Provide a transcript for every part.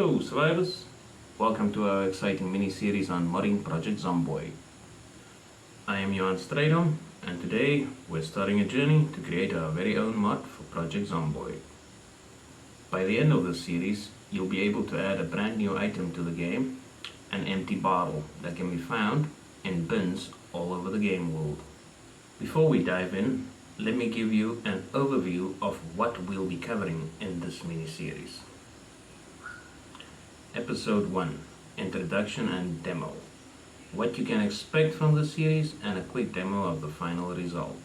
Hello survivors, welcome to our exciting mini-series on Modding Project Zomboid. I am Johan Strijdom and today we're starting a journey to create our very own mod for Project Zomboid. By the end of this series, you'll be able to add a brand new item to the game, an empty bottle that can be found in bins all over the game world. Before we dive in, let me give you an overview of what we'll be covering in this mini-series. Episode 1, Introduction and Demo. What you can expect from the series and a quick demo of the final result.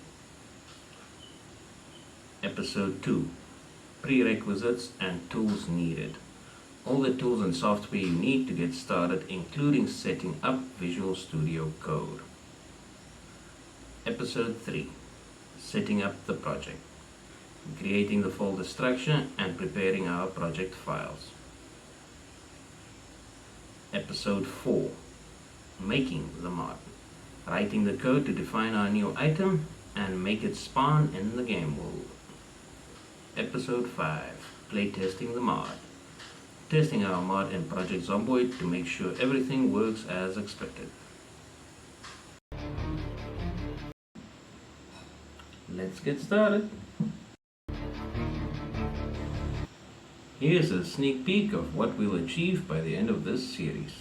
Episode 2, Prerequisites and Tools Needed. All the tools and software you need to get started, including setting up Visual Studio Code. Episode 3, Setting up the project. Creating the folder structure and preparing our project files. Episode 4, Making the mod. Writing the code to define our new item and make it spawn in the game world. Episode 5, Playtesting the mod. Testing our mod in Project Zomboid to make sure everything works as expected. Let's get started. Here's a sneak peek of what we'll achieve by the end of this series.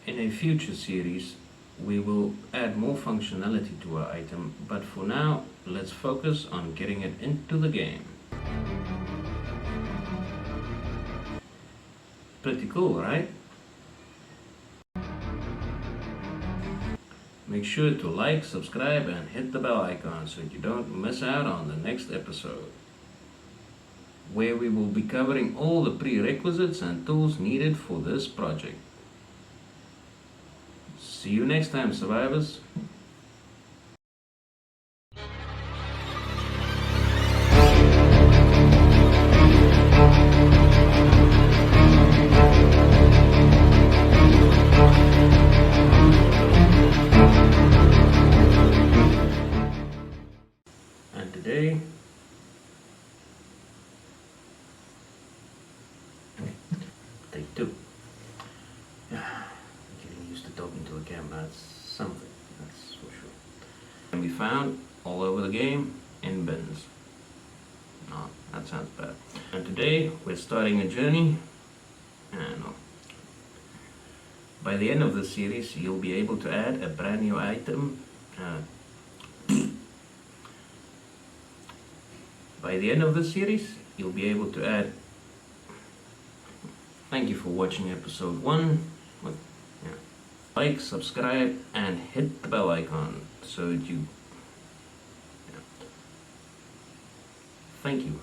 In a future series, we will add more functionality to our item, but for now, let's focus on getting it into the game. Pretty cool, right? Make sure to like, subscribe and hit the bell icon so you don't miss out on the next episode, where we will be covering all the prerequisites and tools needed for this project. See you next time, survivors. And today, take 2. Getting used to talking to a camera, that's something, that's for sure. Can be found all over the game in bins. No, that sounds bad. And today, we're starting a journey. No. By the end of this series, you'll be able to add a brand new item. By the end of this series, you'll be able to add. Thank you for watching episode 1. Like, subscribe, and hit the bell icon so that you. Thank you